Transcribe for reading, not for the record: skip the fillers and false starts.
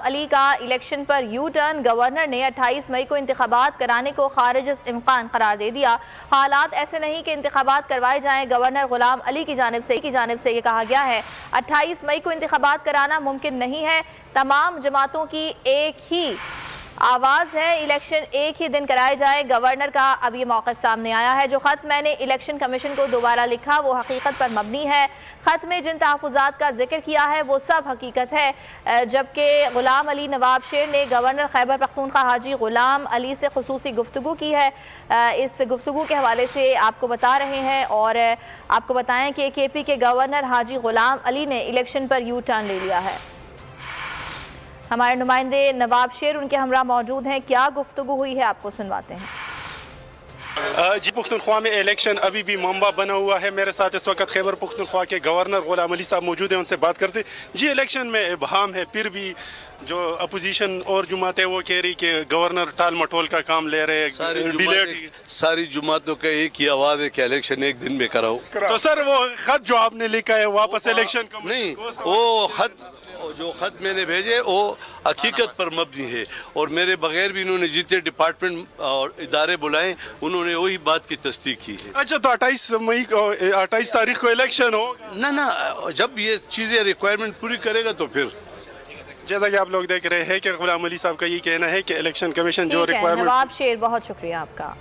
علی کا election per you turn, governor نے 28 مئی کو انتخابات کرانے کو خارج از امکان قرار دے دیا۔ حالات ایسے نہیں کہ انتخابات کروائے جائیں، گورنر غلام علی کی جانب سے یہ کہا گیا ہے 28 مئی کو انتخابات کرانا ممکن نہیں ہے، تمام جماعتوں کی ایک ہی آواز ہے، الیکشن ایک ہی دن کرائے جائے۔ گورنر کا اب یہ موقف سامنے آیا ہے، جو خط میں نے الیکشن کمیشن کو دوبارہ لکھا وہ حقیقت پر مبنی ہے، خط میں جن تحفظات کا ذکر کیا ہے وہ سب حقیقت ہے۔ جبکہ غلام علی نواب شیر نے گورنر خیبر پختونخوا حاجی غلام علی سے خصوصی گفتگو کی ہے، اس گفتگو کے حوالے سے آپ کو بتا رہے ہیں اور آپ کو بتائیں کہ کے پی کے گورنر حاجی غلام علی نے الیکشن پر یو ٹرن لے لیا ہے۔ ہمارے نمائندے نواب شیر ان کے ہمراہ موجود ہیں، کیا گفتگو ہوئی ہے آپ کو سنواتے ہیں۔ جی پختونخوا میں الیکشن ابھی بھی معمہ بنا ہوا ہے، میرے ساتھ اس وقت خیبر پختونخوا کے گورنر غلام علی صاحب موجود ہیں، ان سے بات کرتے ہیں۔ جی الیکشن میں ابہام ہے، پھر بھی جو اپوزیشن اور جماعتیں وہ کہہ رہی کہ گورنر ٹال مٹول کا کام لے رہے ہیں، ساری جماعتوں کا ایک ہی آواز ہے کہ الیکشن ایک دن میں کراؤ۔ تو سر وہ خط جو آپ نے لکھا ہے واپس الیکشن نہیں، وہ خط میں نے بھیجے وہ حقیقت پر مبنی ہے، اور میرے بغیر بھی انہوں نے جتنے ڈپارٹمنٹ اور ادارے بلائے انہوں نے وہی بات کی تصدیق کی ہے۔ اچھا تو 28 تاریخ کو الیکشن ہوگا؟ نہ جب یہ چیزیں ریکوائرمنٹ پوری کرے گا تو پھر جیسا کہ آپ لوگ دیکھ رہے ہیں کہ غلام علی صاحب کا یہ کہنا ہے کہ الیکشن کمیشن جو ٹھیک ہے ریکوائرمنٹ۔ نواب شیر بہت شکریہ آپ کا۔